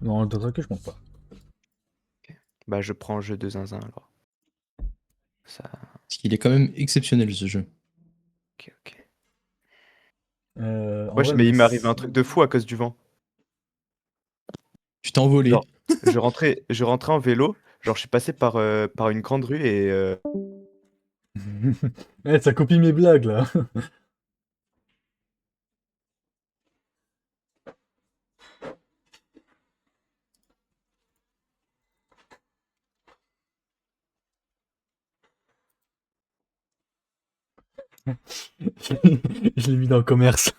Non, le traqué, je pense pas. Ok. Bah je prends le jeu de zinzin alors. Ça. Parce qu'il est quand même exceptionnel ce jeu. Ok, ok. En Wesh, vrai, mais le il m'est arrivé un truc de fou à cause du vent. Tu t'es envolé. Genre, je rentrais en vélo, genre je suis passé par une grande rue et Eh, ça copie mes blagues là. Je l'ai mis dans le commerce.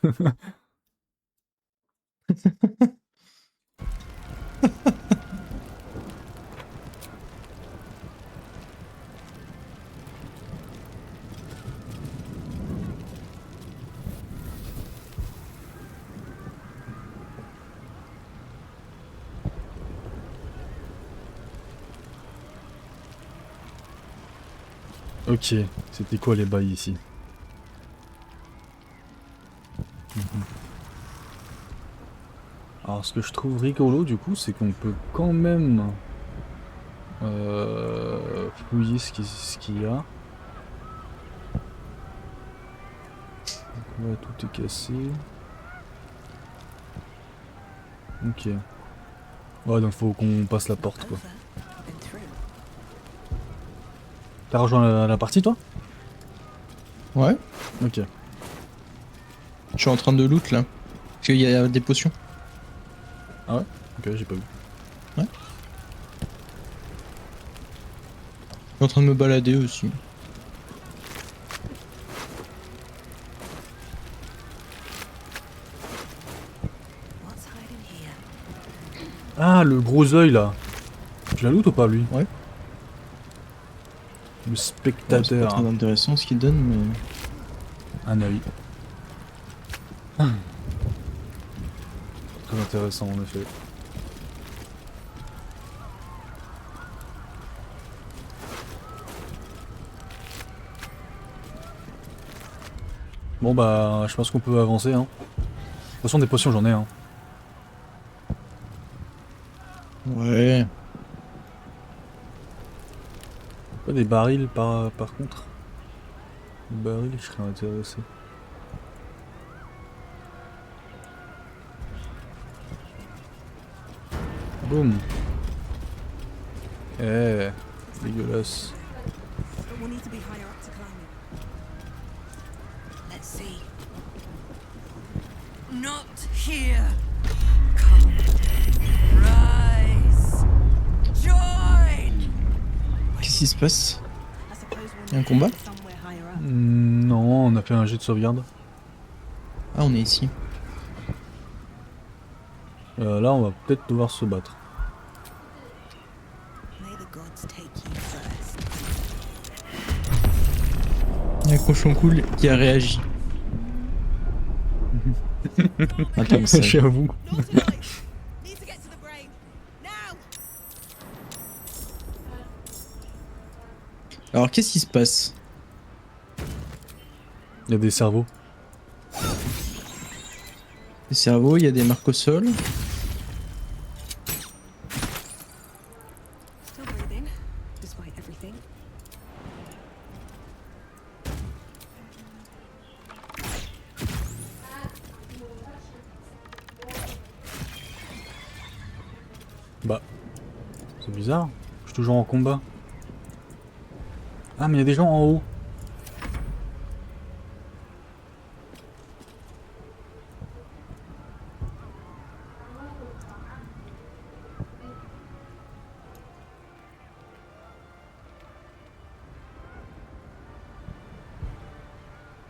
Ok, c'était quoi les bails ici? Alors ce que je trouve rigolo du coup, c'est qu'on peut quand même fouiller ce qu'il y a. Donc là tout est cassé. Ok. Ouais, donc faut qu'on passe la porte quoi. T'as rejoint la partie toi? Ouais. Ok. Je suis en train de loot là. Parce qu'il y a des potions. Ah ouais? Ok, j'ai pas vu. Ouais. Je suis en train de me balader aussi. Ah, le gros œil là. Tu l'as loot ou pas lui? Ouais. Le Bon, c'est pas spectateur. très intéressant ce qu'il donne, mais. Un œil. Très intéressant en effet. Bon bah, je pense qu'on peut avancer hein. De toute façon des potions j'en ai hein. Ouais. Pas des barils par contre. Des barils, je serais intéressé. Boum. Eh, dégueulasse. But we'll need to be higher up to climb it. Let's see. Not here. Come. Rise. Join. Qu'est-ce qui se passe? I suppose we'll Y a un need to combat? go somewhere higher up. Non, on a fait un jet de sauvegarde. Ah, on est ici. Là, on va peut-être devoir se battre. May the gods take you first. Il y a un cochon cool qui a réagi. Attends, mais ça. J'avoue. Not tonight. Need to get to the brain. Now. Alors, qu'est-ce qui se passe? Il y a des cerveaux. Des cerveaux, il y a des marques au sol. Still breathing, despite everything. Bah, c'est bizarre. Je suis toujours en combat. Ah, mais il y a des gens en haut.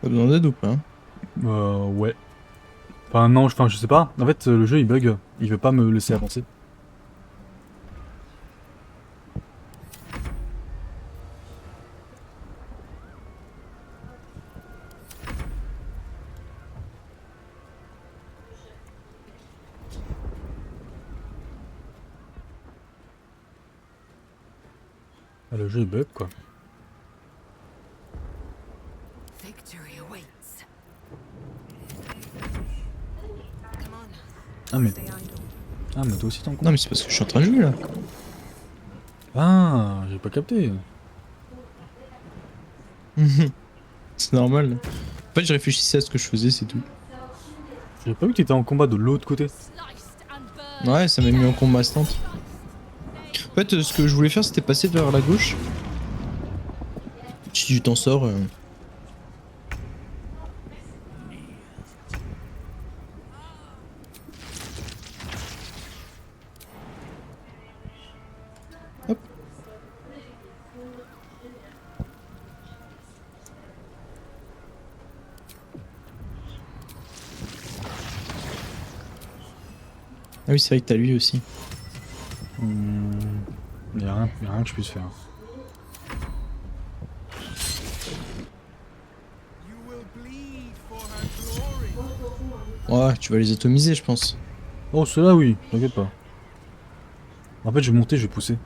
T'as besoin d'aide ou pas? Ouais. Enfin, non, je sais pas. En fait, le jeu il bug. Il veut pas me laisser avancer. Ah, le jeu il bug quoi. Victory awaits. Come on. Ah, mais Stay idle. Ah, mais toi aussi t'es en Non, combat. mais c'est parce que je suis en train de jouer là. Ah, j'ai pas capté. C'est normal. En fait, je réfléchissais à ce que je faisais, c'est tout. J'avais pas vu que t'étais en combat de l'autre côté. Sliced and burned. Ouais, ça m'a mis en combat instant. En fait, ce que je voulais faire, c'était passer vers la gauche. Si tu t'en sors. Hop. Ah oui, c'est vrai que t'as lui aussi. Y'a rien que je puisse faire. You will bleed for her glory. Ouais, tu vas les atomiser, je pense. Oh, ceux-là, oui, t'inquiète pas. En fait, je vais monter, je vais pousser.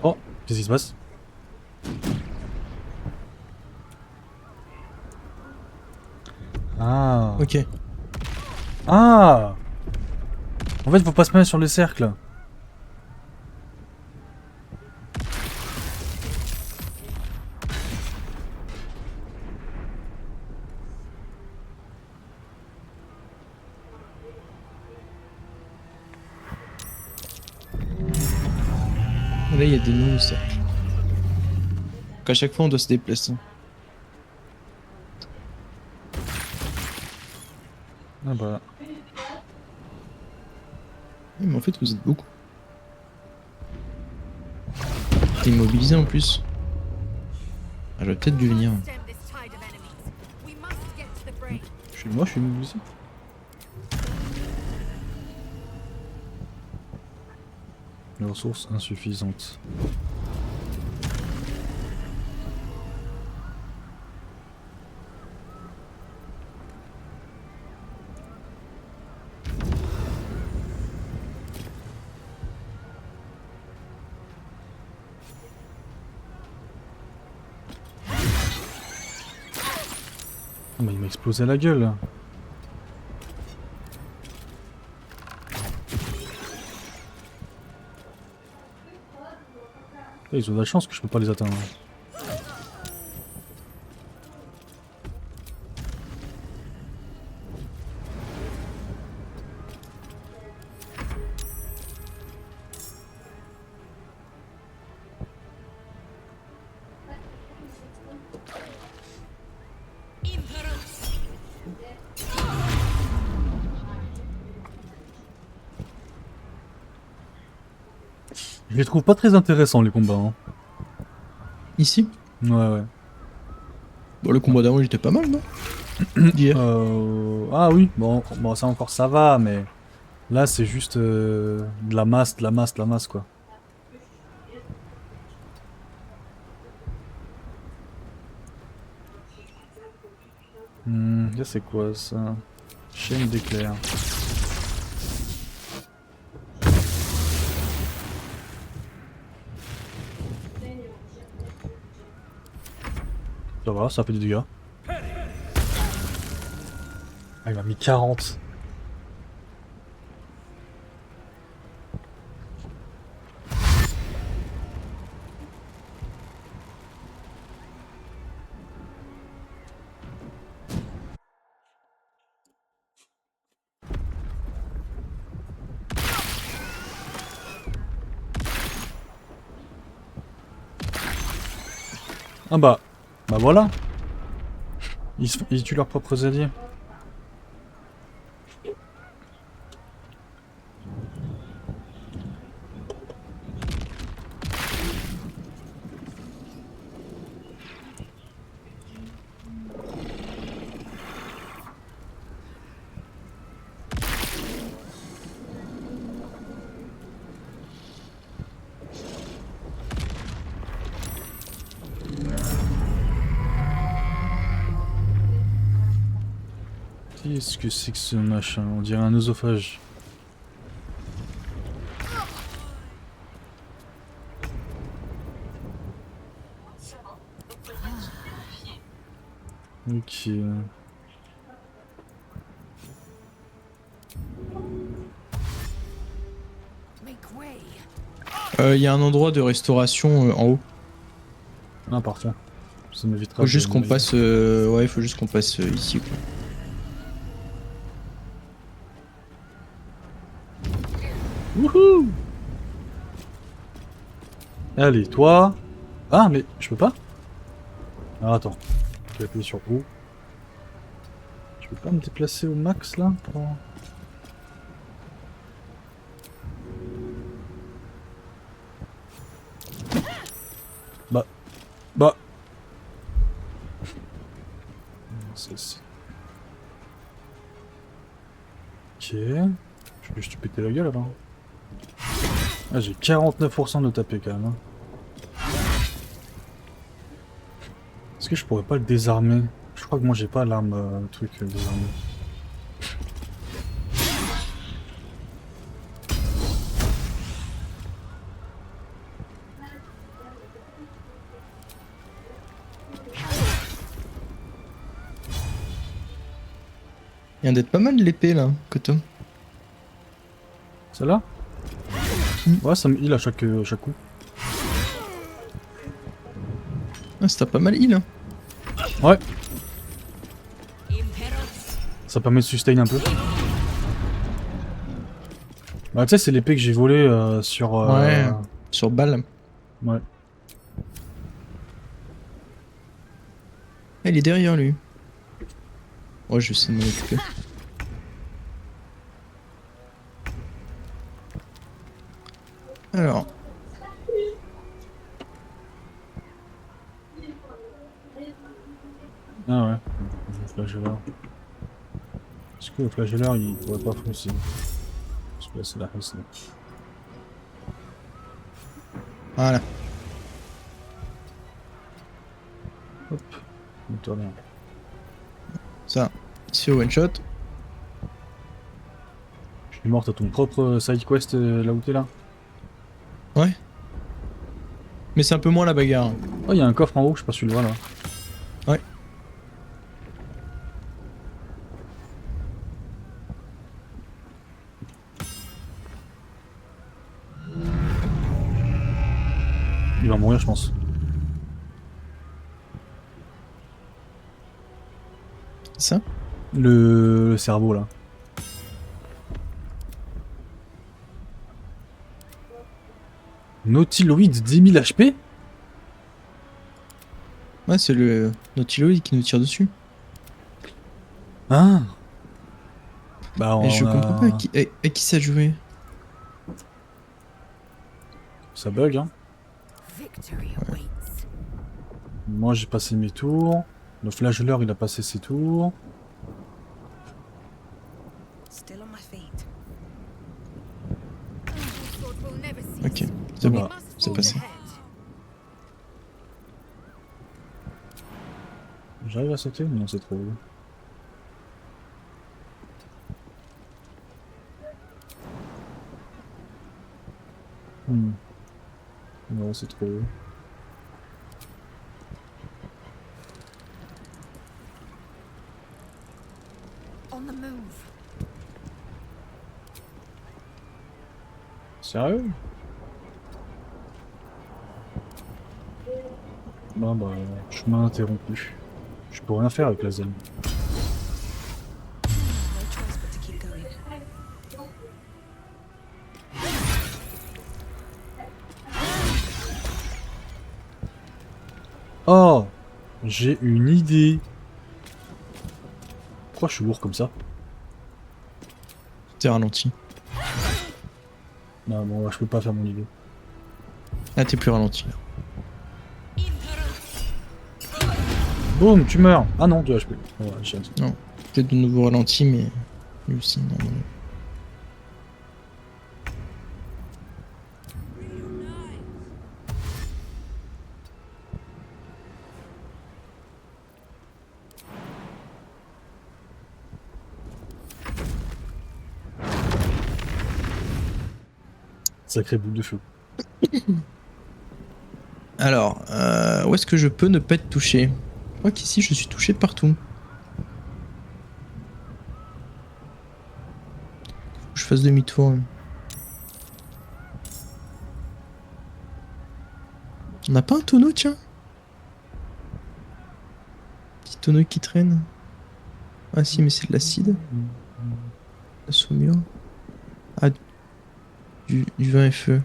Oh, qu'est-ce qui se passe? Ah. Ok. Ah. En fait, faut pas se mettre sur le cercle. Là, il y a des noms au cercle. Donc à chaque fois, on doit se déplacer. Ah bah. Oui, mais en fait, vous êtes beaucoup. T'es immobilisé en plus. Ah, j'aurais peut-être dû venir. Stem this tide of enemies. We must get to the brain. Moi, je suis immobilisé. Les ressources insuffisantes. Ah, mais il m'a explosé la gueule là. Ils ont de la chance que je peux pas les atteindre. Imperus. Je les trouve pas très intéressants les combats. Hein. Ici. Ouais, ouais. Bon, le combat d'avant, il était pas mal, non? D'hier. Ah oui, bon, ça encore ça va, mais là c'est juste de la masse, de la masse, de la masse quoi. Là c'est quoi ça? Chaîne d'éclairs. Ça va, ça fait des dégâts. Ah, il m'a mis 40. Ah bah voilà. Ils tuent leurs propres alliés. Qu'est-ce que c'est que ce machin? On dirait un oesophage. Ok. Il y a un endroit de restauration en haut. Ah, parfait. Ça m'évitera. Faut juste de- qu'on passe. Ouais, faut juste qu'on passe ici, quoi. Wouhou! Allez, toi. Ah, mais je peux pas? Ah, attends. Je vais appuyer sur O. Je peux pas me déplacer au max là pour... Bah. C'est... Ok. Je vais juste te péter la gueule alors. Ah, j'ai 49% de taper quand même. Hein. Est-ce que je pourrais pas le désarmer? Je crois que moi j'ai pas l'arme truc désarmé. Il vient d'être pas mal l'épée là, Koto. Celle-là? Ouais, ça me heal à chaque coup. Ah, c'était pas mal heal. Hein. Ouais. Ça permet de sustain un peu. Bah tu sais, c'est l'épée que j'ai volée sur... Ouais, sur balle. Ouais. Ah, il est derrière lui. Ouais, je vais essayer de m'en occuper. Alors. Ah ouais. Le flagelleur. Est-ce que le flagelleur il pourrait pas foncer? Parce que là c'est la haisse. Voilà. Hop. Monte-toi bien. Ça. C'est au one shot. Je suis mort, t'as ton propre side quest là où t'es là? Ouais. Mais c'est un peu moins la bagarre. Oh, il y a un coffre en haut, je sais pas si tu le vois là. Ouais. Il va mourir, je pense. Ça? Le cerveau là. Nautiloid 10 000 HP? Ouais, c'est le Nautiloid qui nous tire dessus. Ah. Bah on Et je a... comprends pas à qui ça jouait. Ça bug hein. Victory awaits. Moi j'ai passé mes tours. Le flagelleur il a passé ses tours. Still on my feet. Ok, c'est bon, Bah, c'est passé. J'arrive à sauter? Non, c'est trop haut. Non, c'est trop haut. On the move. Sérieux? Bah, chemin interrompu. Je peux rien faire avec la zone. No choice but to keep going. Oh! J'ai une idée. Pourquoi je suis lourd comme ça? T'es ralenti. Non, bon, je peux pas faire mon idée. Ah, t'es plus ralenti. Boum, tu meurs! Ah non, 2 HP. Ouais, j'ai un truc. Non, peut-être de nouveau ralenti, mais lui aussi, non. Sacré boule de feu. Alors, où est-ce que je peux ne pas être touché? Je crois qu'ici, je suis touché de partout. Faut que je fasse demi-tour. On n'a pas un tonneau, tiens? Petit tonneau qui traîne. Ah si, mais c'est de l'acide. La saumure. Ah, du vin et feu.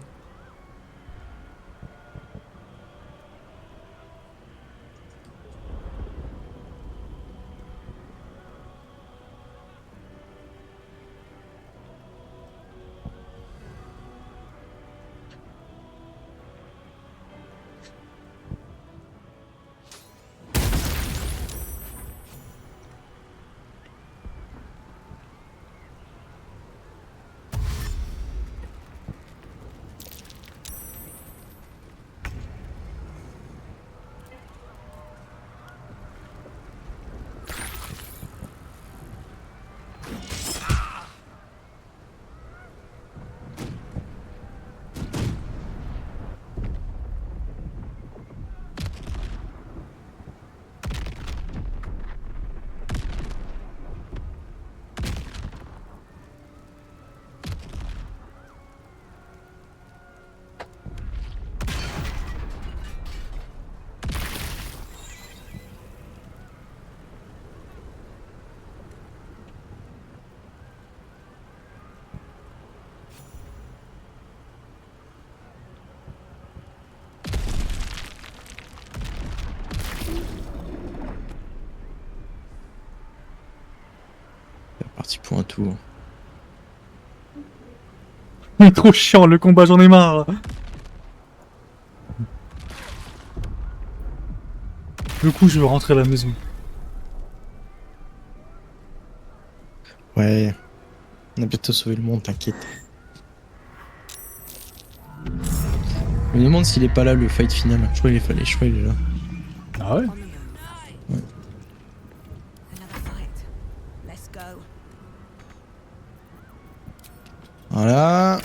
C'est parti pour un tour. Il est trop chiant le combat, j'en ai marre. Du coup, je veux rentrer à la maison. Ouais. On a bientôt sauvé le monde, t'inquiète. Je me demande s'il est pas là le fight final. Je crois qu'il est là. Ah ouais? On the move. Ouais. Another fight. Let's go. Voilà.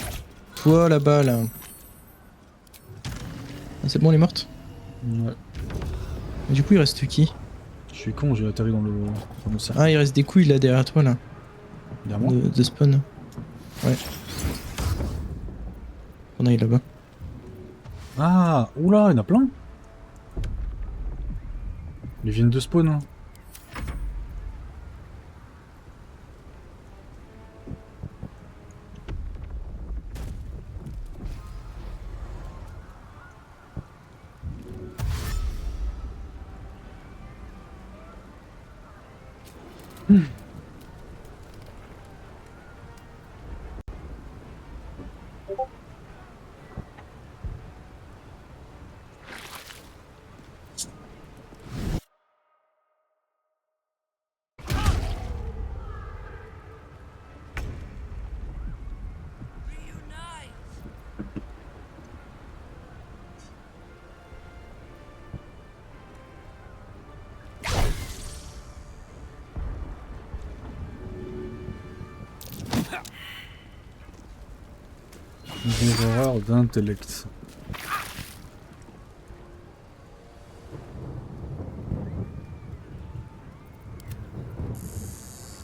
Toi là-bas là. Ah, c'est bon, elle est morte. Ouais. Et du coup, il reste qui? Je suis con, j'ai atterri dans le cercle. Ah, il reste des couilles là derrière toi là. Derrière moi. De spawn. Ouais. On aille là-bas. Ah, oula, il y en a plein. Ils viennent de spawn. Hein. Des erreurs d'intellect.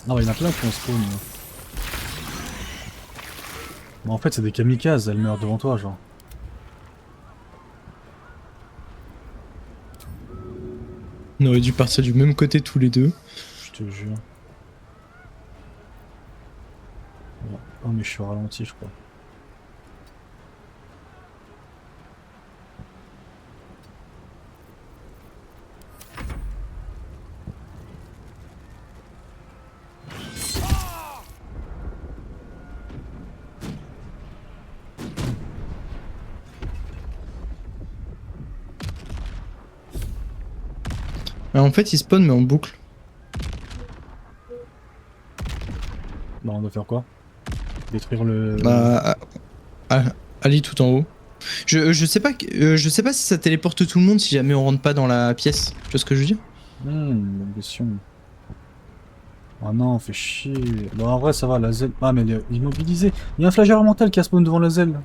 Ah bah il y en a plein qui ont spawn. Mais en fait c'est des kamikazes, elles meurent devant toi genre. On aurait dû partir du même côté tous les deux. Je te jure. Oh mais je suis ralenti je crois. Alors, en fait, il spawn mais en boucle. Bah on doit faire quoi? Détruire le... Bah, allez tout en haut. Je sais pas, je sais pas si ça téléporte tout le monde si jamais on rentre pas dans la pièce. Tu vois ce que je veux dire? Bonne question. Oh non, on fait chier. Bon en vrai ça va, la zèle... Ah mais il est immobilisé. Il y a un flageur mental qui a spawn devant la zèle.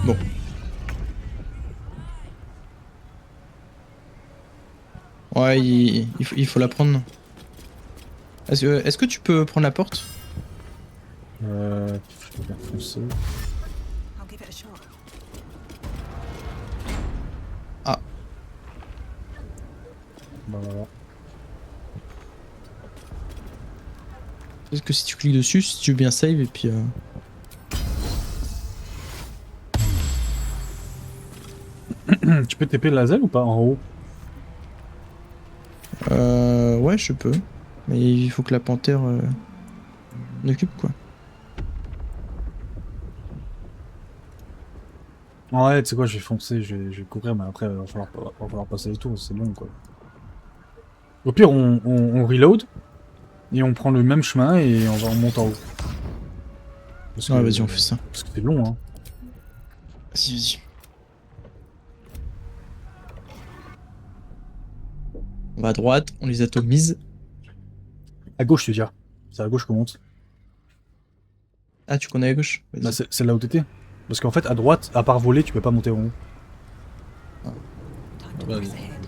Bon. Ouais, il faut la prendre. Est-ce que tu peux prendre la porte? Je peux faire foncer. I'll give it a shot. Bah voilà. Parce que si tu cliques dessus, si tu veux bien save et puis... Tu peux TP la zelle ou pas en haut? Ouais, je peux. Mais il faut que la panthère occupe quoi. Ouais, tu sais quoi, je vais foncer, je vais courir, mais après, va falloir passer les tours, c'est long, quoi. Au pire, on reload, et on prend le même chemin, et on monte en haut. Parce Ouais, vas-y, on fait ça. Parce que c'est long, hein. Vas-y, vas-y. On va à droite, on les atomise. À gauche, tu veux dire. C'est à gauche qu'on monte. Ah, tu connais à gauche? Bah, Vas-y. c'est là où t'étais. Parce qu'en fait, à droite, à part voler, tu peux pas monter en haut. Time to Vas-y. press ahead.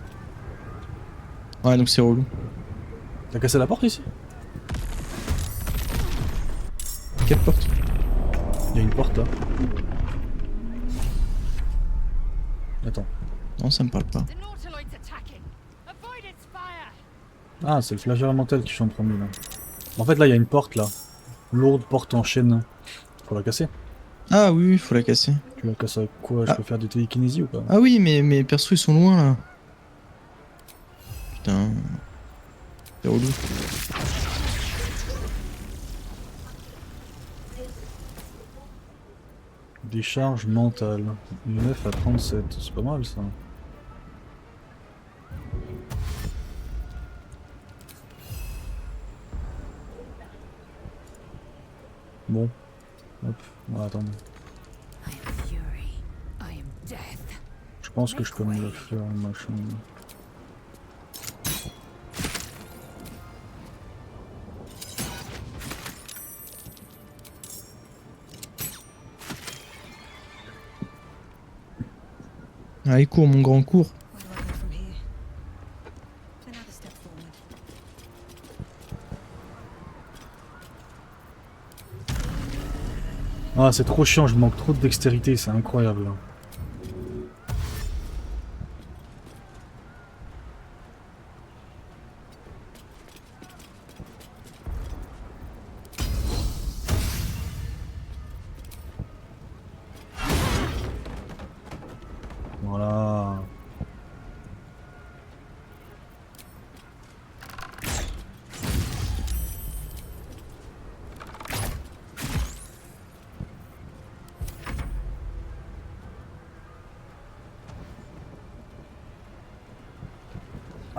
Ouais, donc c'est relou. T'as cassé la porte ici? Quelle porte? Il y a une porte là. Attends. Non, ça me parle pas. The Nautiloid's attacking. Avoid its fire. Ah, c'est le flageur mental qui chante en premier là. En fait, là, il y a une porte là. Lourde porte en chaîne. Faut la casser. Ah oui, faut la casser. Tu la casses avec quoi? Je Ah. peux faire du télékinésie ou pas? Ah oui, mais mes persos ils sont loin là. Putain. C'est relou. Décharge mentale. 9 à 37. C'est pas mal ça. Bon. Hop. On va attendre. I am fury. I am death. Je pense que je peux me le faire, machin. Allez, cours, mon grand cours. Where do I go from here? Another step forward. Ah, c'est trop chiant, je manque trop de dextérité, c'est incroyable. Là. Voilà.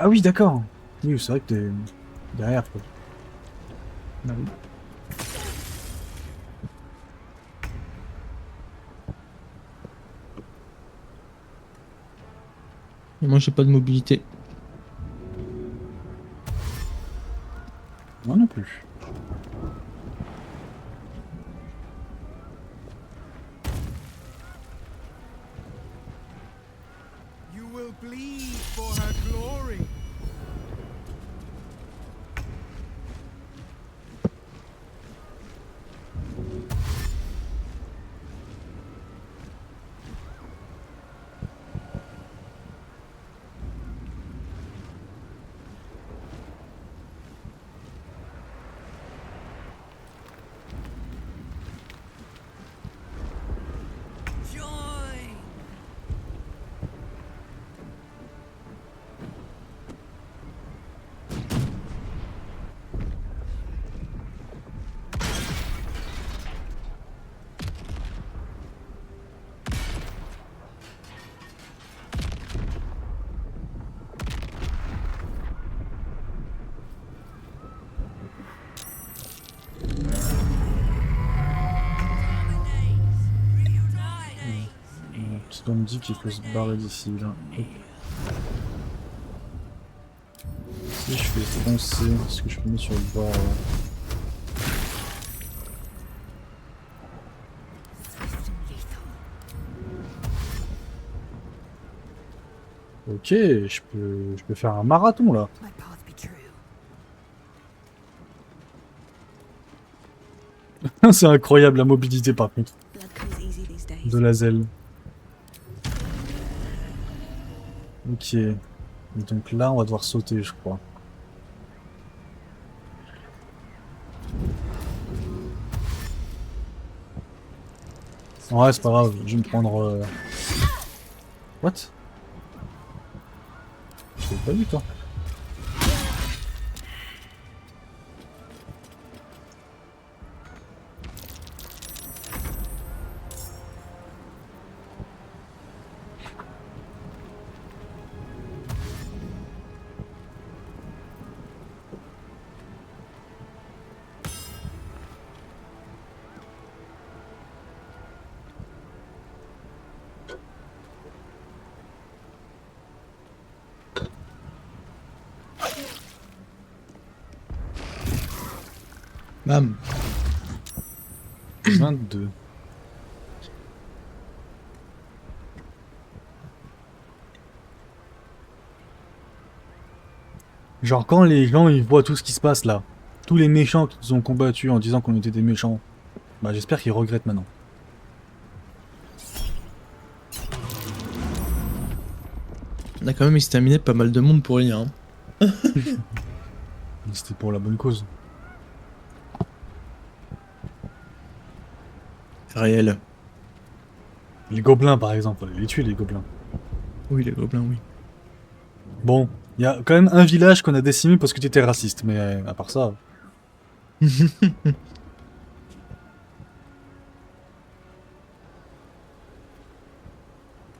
Ah oui, d'accord. Oui, c'est vrai que t'es derrière, quoi. Ah oui. Et moi j'ai pas de mobilité. Moi non plus. You will bleed for her glory. Joy. Parce qu'on me dit qu'il faut se barrer d'ici, là. Hop. Si je fais foncer, est-ce que je peux mettre sur le bord, là? Swift and lethal. Ok, je peux faire un marathon, là. My path be true. C'est incroyable la mobilité par contre Blood comes easy these days. de la zèle. Ok. Et donc là, on va devoir sauter, je crois. Ouais, c'est pas grave, je vais me prendre... What? Je l'ai pas vu, toi. Bam. 22. Genre quand les gens ils voient tout ce qui se passe là, tous les méchants qui nous ont combattus en disant qu'on était des méchants, bah j'espère qu'ils regrettent maintenant. On a quand même exterminé pas mal de monde pour rien. Hein. C'était pour la bonne cause. Réel. Les gobelins par exemple, fallait les tuer les gobelins. Oui, les gobelins, oui. Bon, il y a quand même un village qu'on a décimé parce que tu étais raciste, mais à part ça...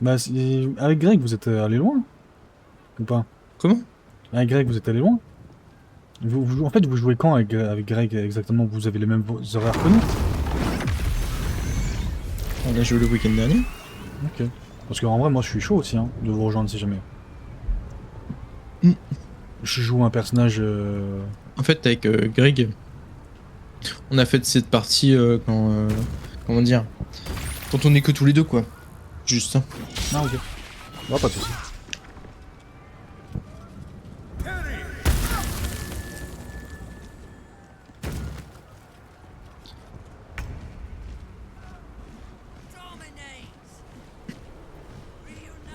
Bah, avec Greg, vous êtes allé loin? Ou pas? Comment? Avec Greg, vous êtes allé loin? En fait, vous jouez quand avec Greg exactement? Vous avez les mêmes horaires que nous? On a joué le week-end dernier. Ok. Parce qu'en vrai, moi je suis chaud aussi, hein, de vous rejoindre si jamais. Mm. Je joue un personnage... En fait, avec Greg, on a fait cette partie quand. Comment dire? Quand on est que tous les deux, quoi. Juste ça. Ah, ok. Bah, pas de soucis. Dominate! Reunite!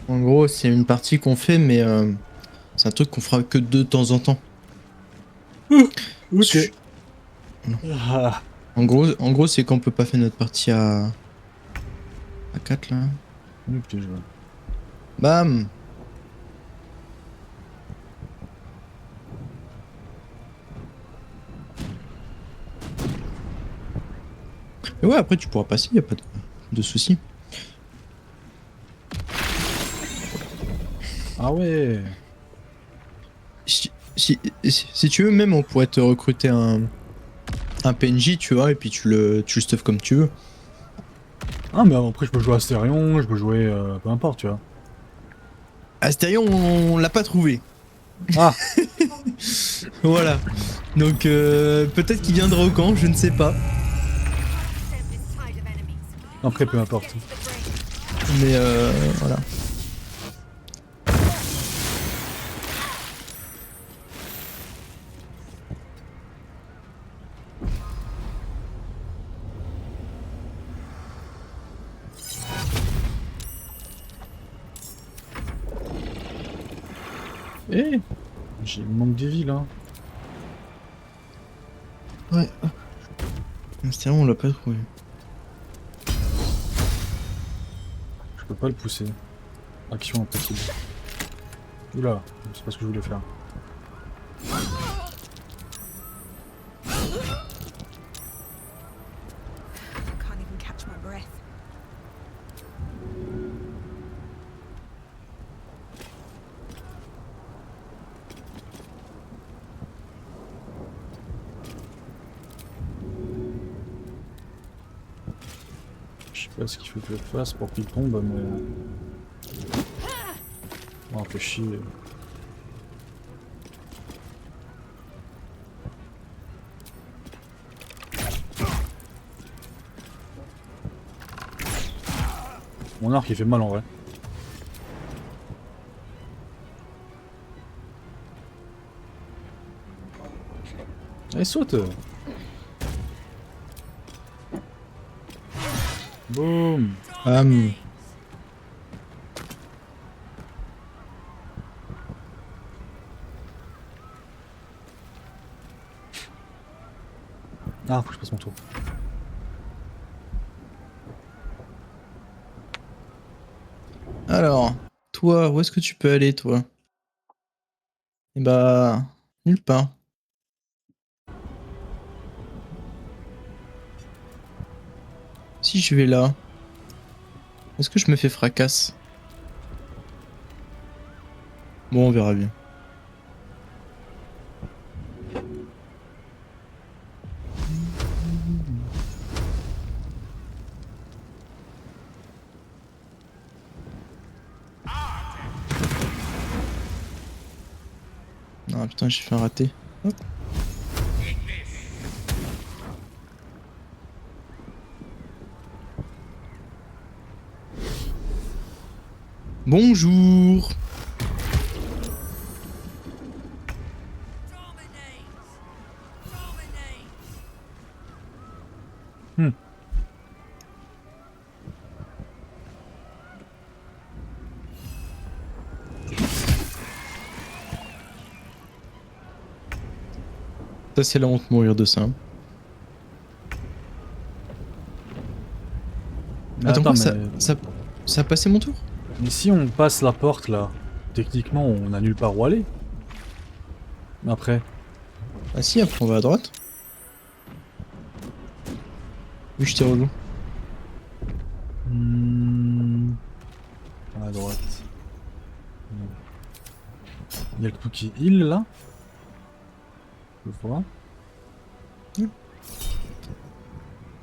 En gros, c'est une partie qu'on fait, mais c'est un truc qu'on fera que de temps en temps. Ok. Ah. En gros, c'est qu'on peut pas faire notre partie à 4 là. Ok, je vois. Bam. Mais ouais, après tu pourras passer, y a pas de soucis. Ah ouais. Si tu veux, même on pourrait te recruter un PNJ, tu vois, et puis tu le stuff comme tu veux. Ah, mais après, je peux jouer Astérion, je peux jouer... peu importe, tu vois. Astérion, on l'a pas trouvé. Ah. Voilà. Donc peut-être qu'il viendra au camp, je ne sais pas. Stem this tide of enemies. Après, peu importe. The brain. Mais voilà. Eh, j'ai manque de vie là. Ouais. Astérion, on l'a pas trouvé. Je peux pas le pousser. Action impossible. Oula, c'est pas ce que je voulais faire. Can't even catch my breath. Je sais pas ce qu'il faut que je fasse pour qu'il tombe, mais... Oh, fait chier. Mon arc il fait mal en vrai. Allez, saute. Boum. Ah, faut que je passe mon tour. Alors, toi, où est-ce que tu peux aller, toi? Eh bah, nulle part. Si je vais là, est-ce que je me fais fracasse? Bon, on verra bien. Ah putain, j'ai fait un raté. Hop. Bonjour. Dominate! Dominate! Ça, c'est la honte de mourir de ça. Mais Attends, quoi, mais... ça a passé mon tour? mais si on passe la porte là, techniquement on a nulle part où aller. Après. Ah si, après on va à droite. Oui, je t'ai rejoint. À droite. Il y a le truc qui heal là. Je vois.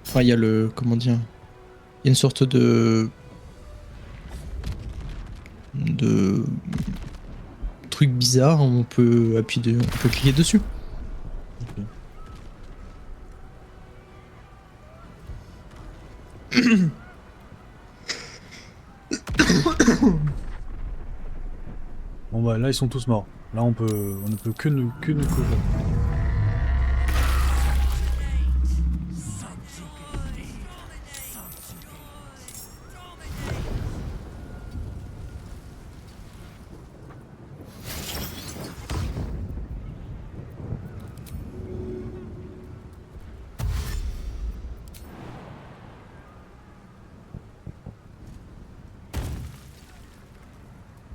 Enfin, il y a le... Comment dire? Il y a une sorte de... truc bizarre, on peut appuyer, on peut cliquer dessus. Ok. Bon bah là ils sont tous morts. Là on ne peut que nous couvrir.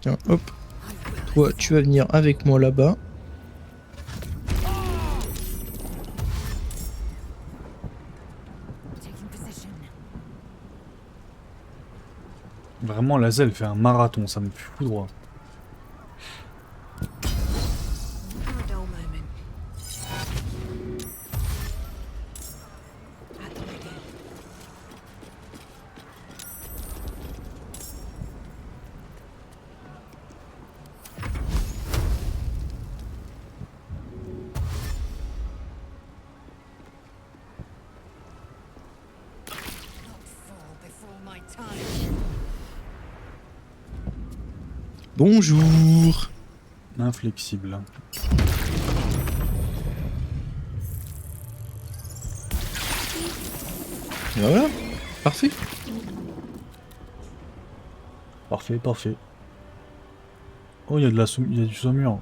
Tiens, hop. Toi, tu vas venir avec moi là-bas. Taking position. Vraiment la zèle fait un marathon, ça me fout droit. A dull moment. At the ready. Not fall before my time. Bonjour. Inflexible. Et voilà. Parfait. Parfait, parfait. Oh, il y a il y a du saumur.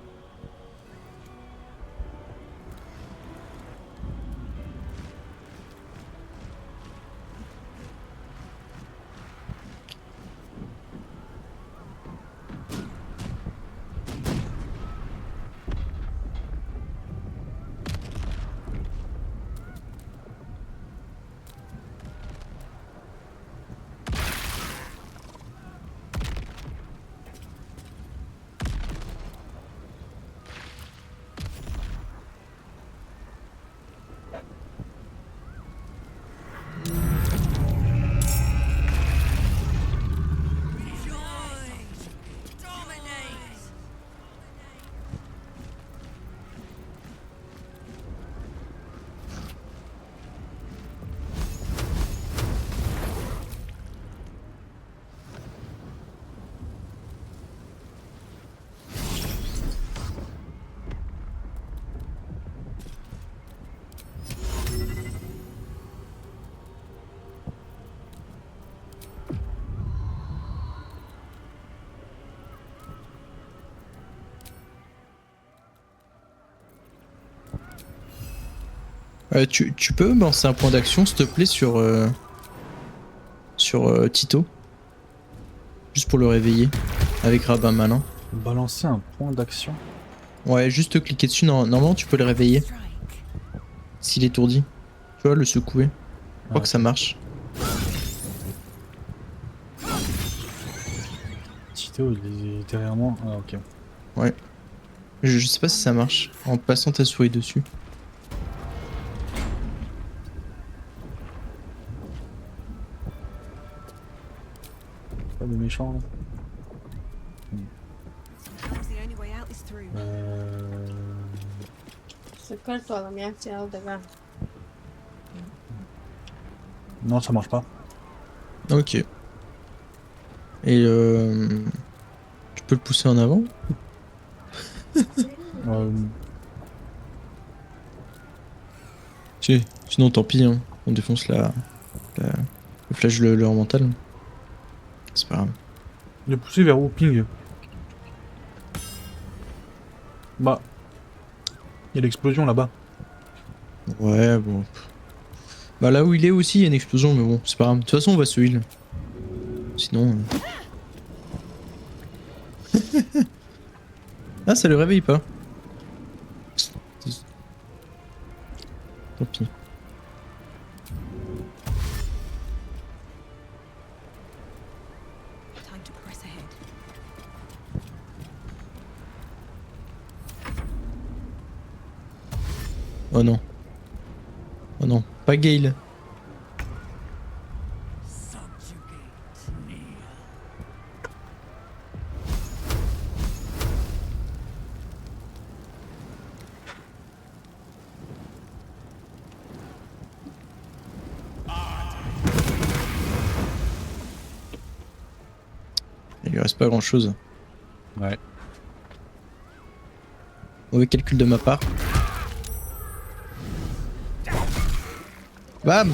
Tu peux lancer un point d'action, s'il te plaît, sur Tito. Juste pour le réveiller. Avec Rabbin Malin. Balancer un point d'action. Ouais, juste cliquer dessus. Normalement, tu peux le réveiller. Strike. S'il est étourdi. Tu vois, le secouer. Je crois Ah, que ça marche. Tito, il est derrière moi. Ah, ok. Je sais pas si ça marche. En passant ta souris dessus. Pas de méchant là. Sometimes the only way out is through. Se colto alla mia azione da Non, ça marche pas. Ok. Et tu peux le pousser en avant. Sinon tant pis, hein. On défonce le flash leur mental. C'est pas grave. Il est poussé vers où? Ping. Bah. Il y a l'explosion là-bas. Ouais, bon. Bah là où il est aussi, il y a une explosion, mais bon, c'est pas grave. De toute façon, on va se heal. Sinon... Ah, ça le réveille pas. Tant pis. Time to press ahead. Oh non. Oh non, pas Gale. Il lui reste pas grand chose. Ouais. Mauvais calcul de ma part. Bam!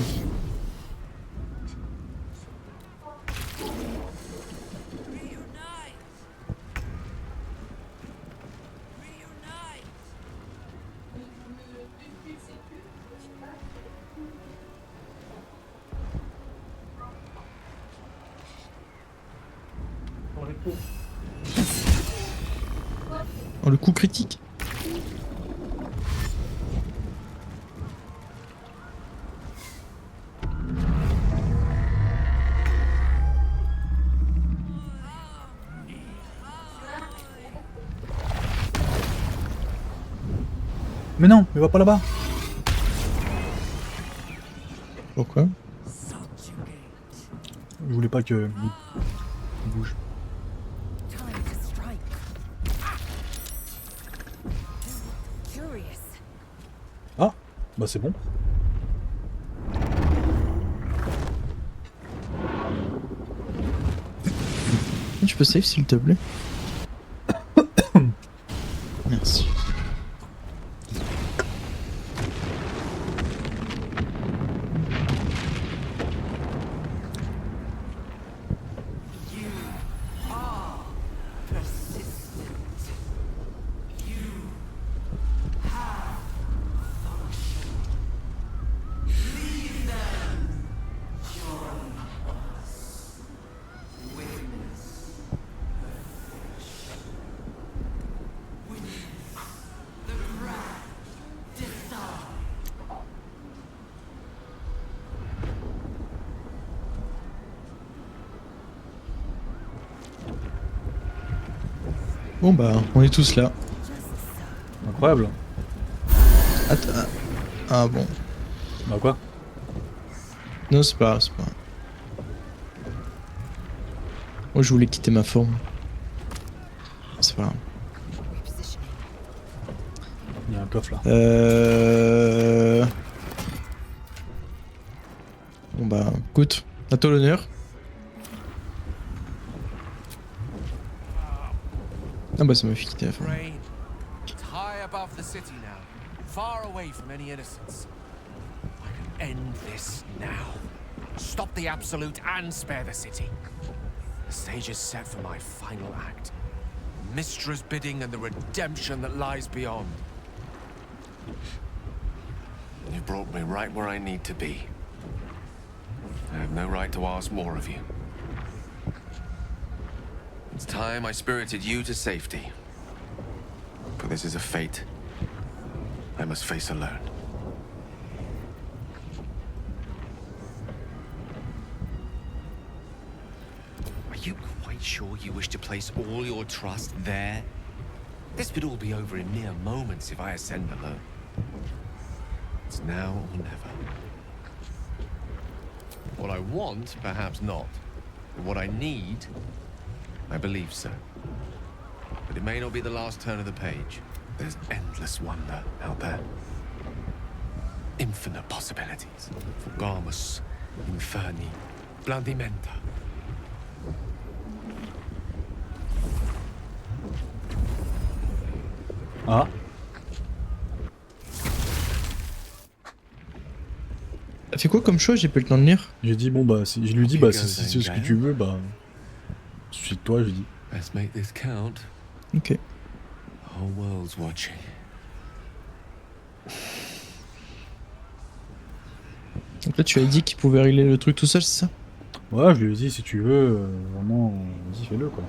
Oh, le coup critique. Mais non, il va pas là-bas. Pourquoi? Je voulais pas que il bouge. Time to strike. Curious. Ah, bah c'est bon. Tu peux save s'il te plaît? Merci. Bon bah, on est tous là. Incroyable. Attends. Ah bon. Bah quoi? Non, c'est pas grave, c'est pas grave. Moi, je voulais quitter ma forme. C'est pas grave. Repositioning. Il y a un coffre là. Bon bah, écoute, à toi l'honneur. Ah bah, ça m'a fait quitter la forme. Rain. It's high above the city now, far away from any innocence. I can end this now. Stop the Absolute and spare the city. The stage is set for my final act. Mystra's bidding and the redemption that lies beyond. You brought me right where I need to be. I have no right to ask more of you. It's time I spirited you to safety. For this is a fate I must face alone. Are you quite sure you wish to place all your trust there? This would all be over in mere moments if I ascend alone. It's now or never. What I want, perhaps not. But what I need, I believe so. But it may not be the last turn of the page. There's endless wonder out there. Infinite possibilities. Fulgamus, Inferni, Blandimenta. Ah. T'as fait quoi comme choix? J'ai pas eu le temps de lire. J'ai dit, bon, bah, si, je lui dis, bah, si c'est ce que tu veux, bah. Suis de toi, je dis. Let's make this count. Ok. The whole world's watching. Donc là, tu as dit qu'il pouvait régler le truc tout seul, c'est ça? Ouais, je lui ai dit, si tu veux, vraiment, vas-y, fais-le, quoi.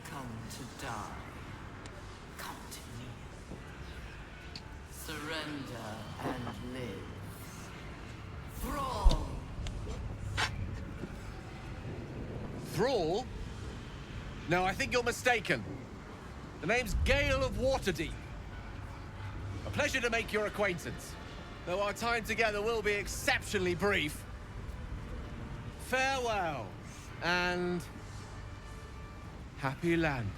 Come to die. Come to me. Surrender and live. Thrall! Thrall? No, I think you're mistaken. The name's Gale of Waterdeep. A pleasure to make your acquaintance. Though our time together will be exceptionally brief. Farewell, and happy land.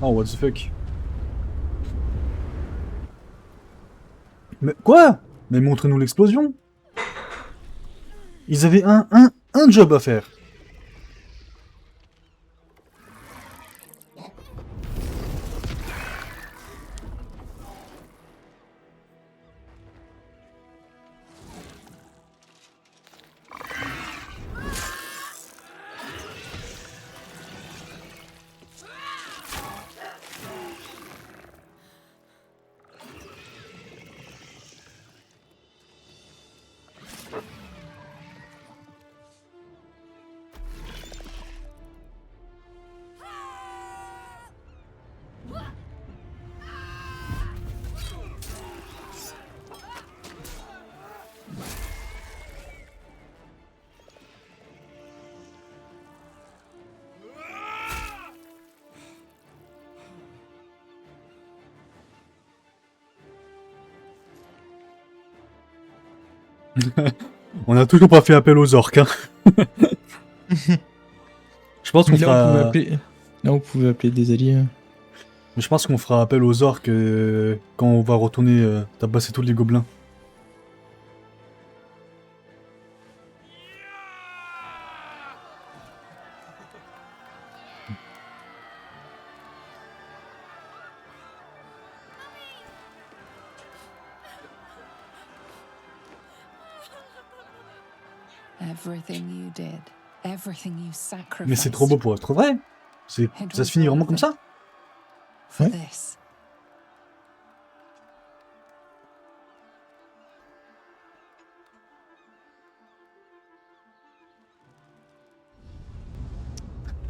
Oh, what the fuck. Mais quoi? Mais montrez-nous l'explosion. Ils avaient un job à faire. On a toujours pas fait appel aux orques, hein. Je pense qu'on Mais là, fera... on pouvait appeler des alliés. Je pense qu'on fera appel aux orques quand on va retourner tabasser tous les gobelins. Everything you did, everything you sacrificed. Mais c'est trop beau pour être vrai. Ça se finit vraiment comme ça. For Ouais. this.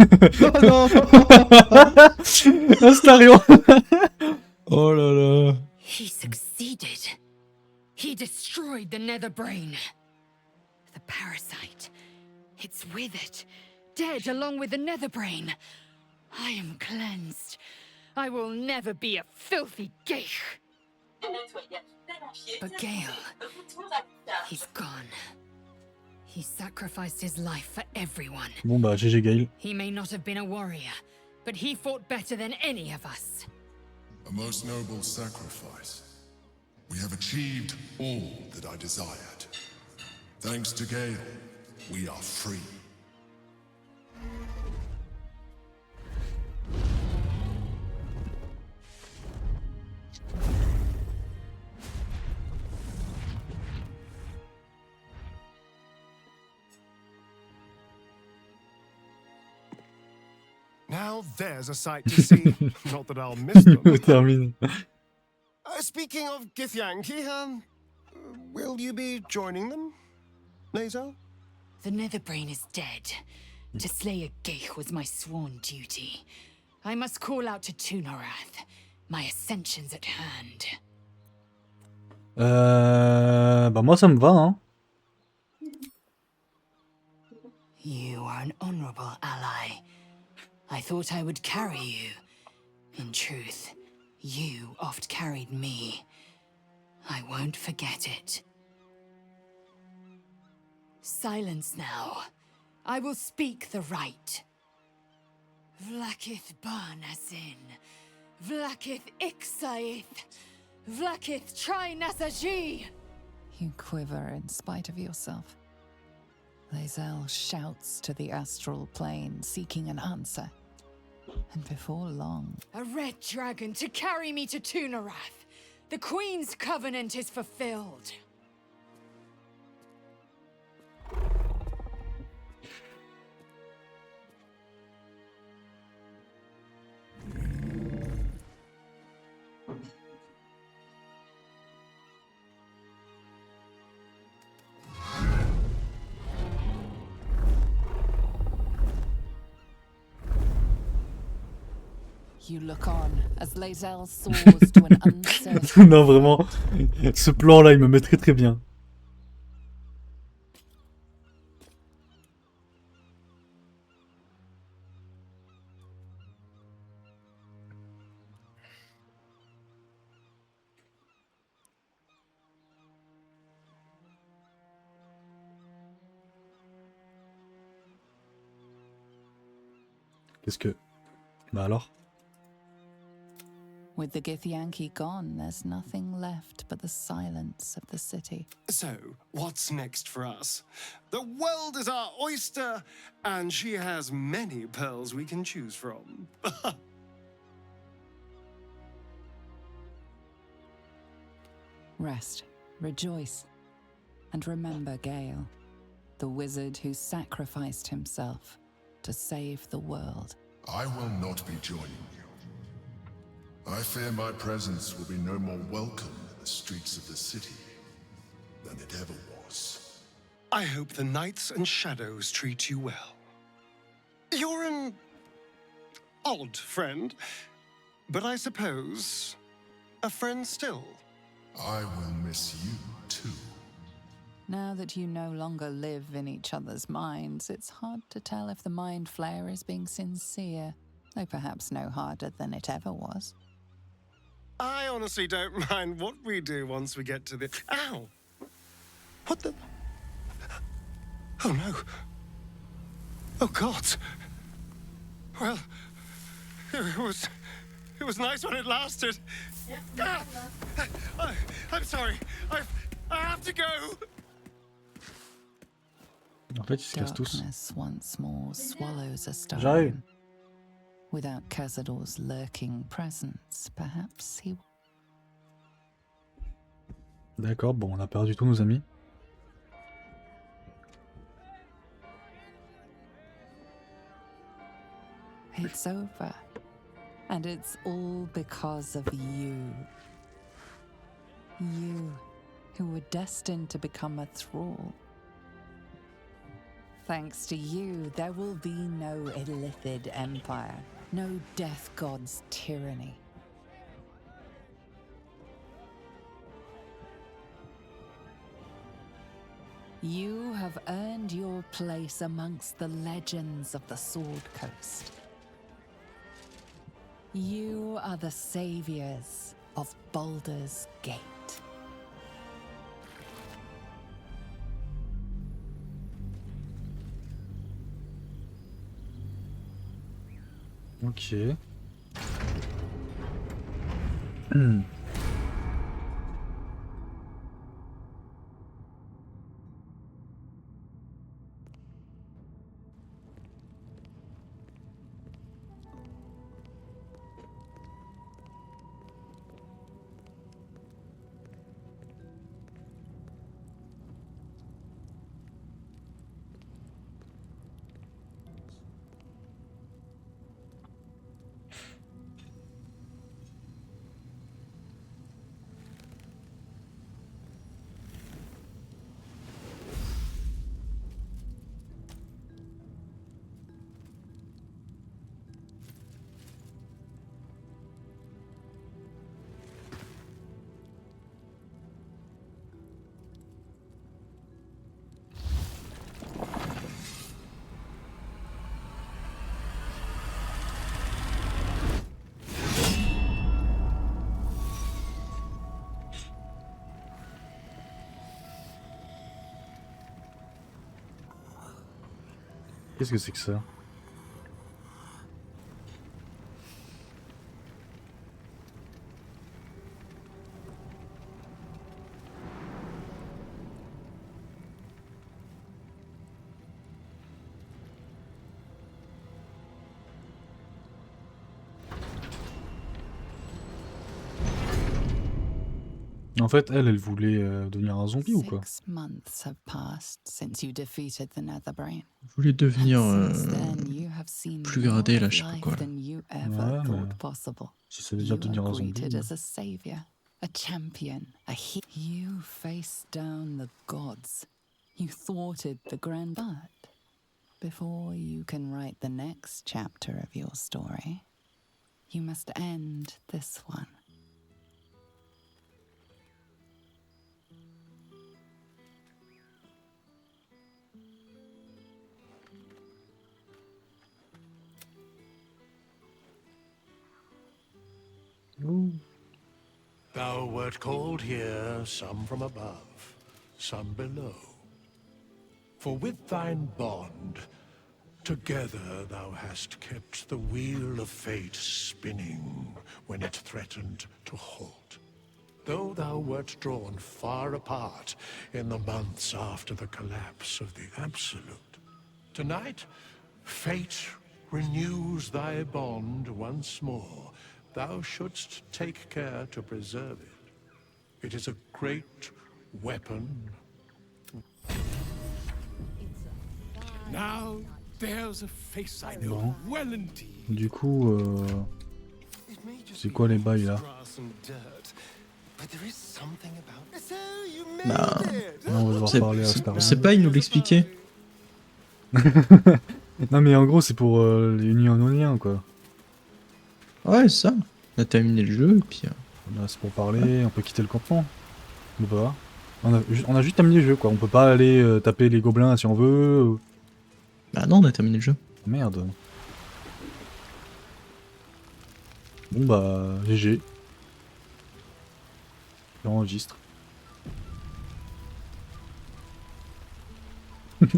Oh non. Astarion. Oh là là. He succeeded. He destroyed the Netherbrain. The parasite. It's with it. Dead along with the Netherbrain. I am cleansed. I will never be a filthy geich. But Gale, he's gone. He sacrificed his life for everyone. Bon bah GG Gale. He may not have been a warrior, but he fought better than any of us. A most noble sacrifice. We have achieved all that I desired. Thanks to Gale, we are free. Now there's a sight to see. Not that I'll miss them. On termine. Speaking of Githyanki, will you be joining them, Lae'zel? The Netherbrain is dead. To slay a Geich was my sworn duty. I must call out to Tunorath. My ascension's at hand. Bah moi ça me va hein. You are an honorable ally. I thought I would carry you. In truth, you oft carried me. I won't forget it. Silence now. I will speak the right. Vlakith Barnasin. Vlakith Ixaith. Vlakith Tri-Nasaji. You quiver in spite of yourself. Lae'zel shouts to the astral plane, seeking an answer. And before long... A red dragon to carry me to Tunorath. The Queen's covenant is fulfilled. You look on as Lae'zel soars to an uncertain... Non vraiment, ce plan là il me met très très bien. Qu'est-ce que... Bah alors? With the Githyanki gone, there's nothing left but the silence of the city. So, what's next for us? The world is our oyster, and she has many pearls we can choose from. Rest, rejoice, and remember Gale, the wizard who sacrificed himself to save the world. I will not be joining you. I fear my presence will be no more welcome in the streets of the city than it ever was. I hope the Knights and Shadows treat you well. You're an odd friend, but I suppose a friend still. I will miss you too. Now that you no longer live in each other's minds, it's hard to tell if the Mind Flayer is being sincere, though perhaps no harder than it ever was. I honestly don't mind what we do once we get to the... Ow! What the... Oh no. Oh God. Well, it was nice when it lasted. Ah! I'm sorry. I have to go. En fait, ils se cassent tous. Darkness once more swallows a stone. J'arrive. Without Cazador's lurking presence, perhaps he... D'accord, bon, on a perdu tous nos amis. It's over. And it's all because of you. You, who were destined to become a thrall. Thanks to you, there will be no Illithid Empire, no Death God's tyranny. You have earned your place amongst the legends of the Sword Coast. You are the saviors of Baldur's Gate. Ok. Qu'est-ce que c'est que ça? En fait, elle voulait devenir un zombie ou quoi? 6 months have passed since you defeated the Netherbrain. Je voulais devenir And since then, you have seen plus more gradé là, of je sais pas life quoi. Là. than you ever Ouais, mais thought possible. si c'est déjà You devenir are un zombie. greeted as a savior, a champion, a hero. You faced down the gods. You thwarted the grand. But before you can write the next chapter of your story, you must end this one. Thou wert called here, some from above, some below. For with thine bond, together thou hast kept the wheel of fate spinning when it threatened to halt. Though thou wert drawn far apart in the months after the collapse of the Absolute, tonight, fate renews thy bond once more. Thou shouldst take care to preserve it. It is a great weapon. Now there's a face I know Bon. well indeed. Du coup, c'est quoi les bails là? Bah, Là, on va devoir parler à Starman. c'est pas, il nous l'expliquait. Non mais en gros c'est pour les Unioniens quoi. Ouais, c'est ça. On a terminé le jeu, et puis... Là c'est pour parler, on peut quitter le campement. On peut pas. On a juste terminé le jeu quoi, on peut pas aller taper les gobelins si on veut. Bah non, on a terminé le jeu. Merde. Bon bah, GG. J'enregistre.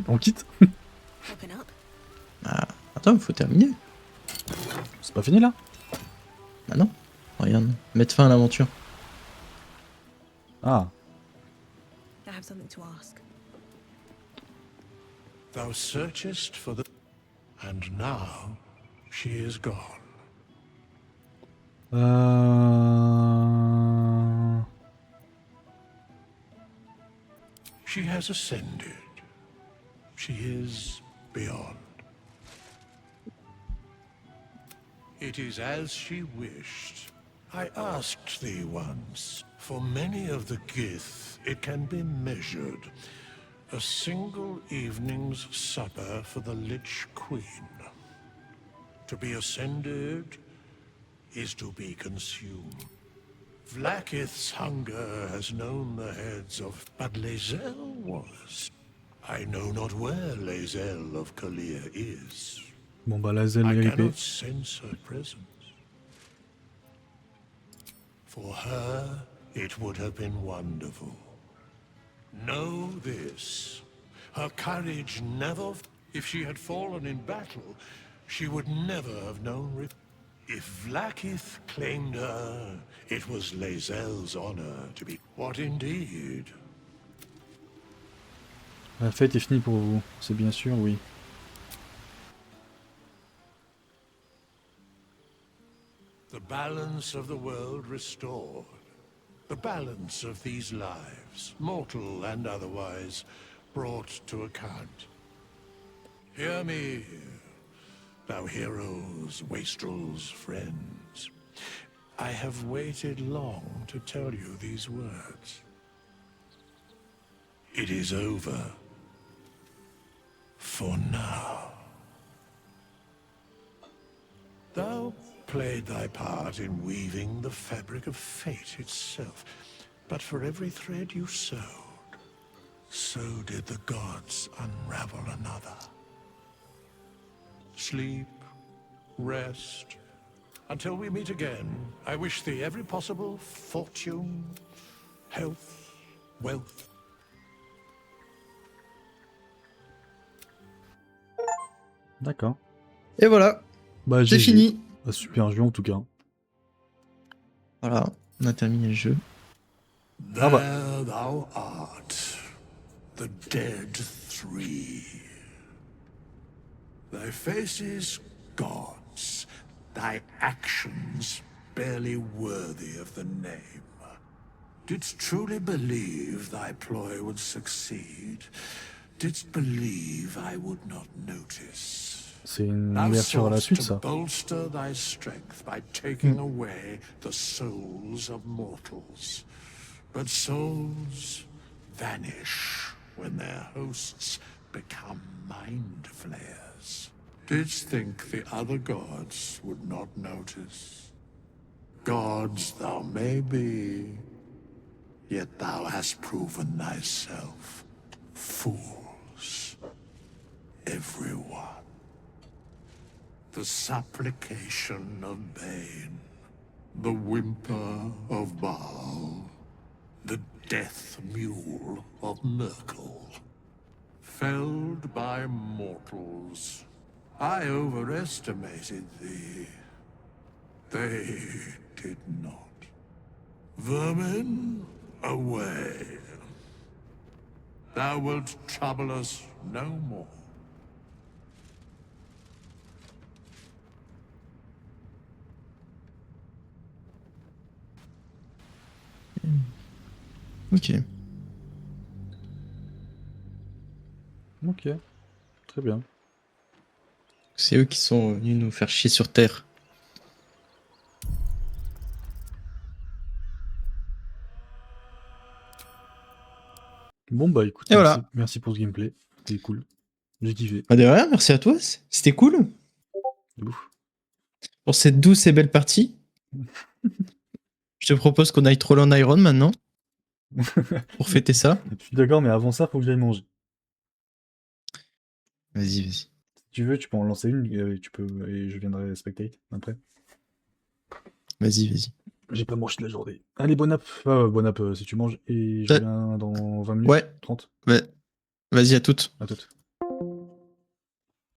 On quitte? Ah, attends, faut terminer. C'est pas fini là? Bah non. Regarde, mettre fin à l'aventure. Ah. I have something to ask. Thou searchest for the... And now, she is gone. She has ascended. She is beyond. It is as she wished. I asked thee once, for many of the Gith, it can be measured. A single evening's supper for the Lich Queen. To be ascended is to be consumed. Vlaakith's hunger has known the heads of... But Lae'zel was. I know not where Lae'zel of Kalir is. Bon bah la zèle I est cannot grippée. sense her presence. For her, it would have been wonderful. Know this. Her courage never... If she had fallen in battle, she would never have known... If Vlaakith claimed her, it was Lae'zel's honor to be... What indeed? La fête est finie pour vous, c'est bien sûr, oui. The balance of the world restored. The balance of these lives, mortal and otherwise, brought to account. Hear me, thou heroes, wastrels, friends. I have waited long to tell you these words. It is over. For now. Thou played thy part in weaving the fabric of fate itself, but for every thread you sewed, so did the gods unravel another. Sleep, rest, until we meet again, I wish thee every possible fortune, health, wealth. D'accord. Et voilà, Bah, c'est GG. fini. Bah, super jeu en tout cas. Voilà, on a terminé le jeu. Ah bah. There thou art, the dead three. Thy faces gods, thy actions barely worthy of the name. Didst truly believe thy ploy would succeed? Didst believe I would not notice? C'est une Thou ouverture à la soughtst suite, to ça. bolster thy strength by taking away the souls of mortals. But souls vanish when their hosts become mind flayers. Didst think the other gods would not notice? Gods thou may be, yet thou hast proven thyself fools, everyone. The supplication of Bane, the whimper of Baal, the death mule of Merkel. Felled by mortals, I overestimated thee. They did not. Vermin, away. Thou wilt trouble us no more. Ok. Ok. Très bien. C'est eux qui sont venus nous faire chier sur Terre. Bon bah écoute, Et merci, voilà. merci pour ce gameplay. C'était cool. J'ai kiffé. Bah de rien, merci à toi. C'était cool. Ouf. Pour cette douce et belle partie. Je te propose qu'on aille troller en Iron maintenant. Pour fêter ça. Je suis d'accord, mais avant ça, faut que j'aille manger. Vas-y, vas-y. Si tu veux, tu peux en lancer une, tu peux, et je viendrai spectate après. Vas-y, vas-y. J'ai pas mangé de la journée. Allez, bon app. Bon app si tu manges. Et je Ouais. viens dans 20 minutes. Ouais. 30. Ouais. Vas-y, à toutes. À toutes.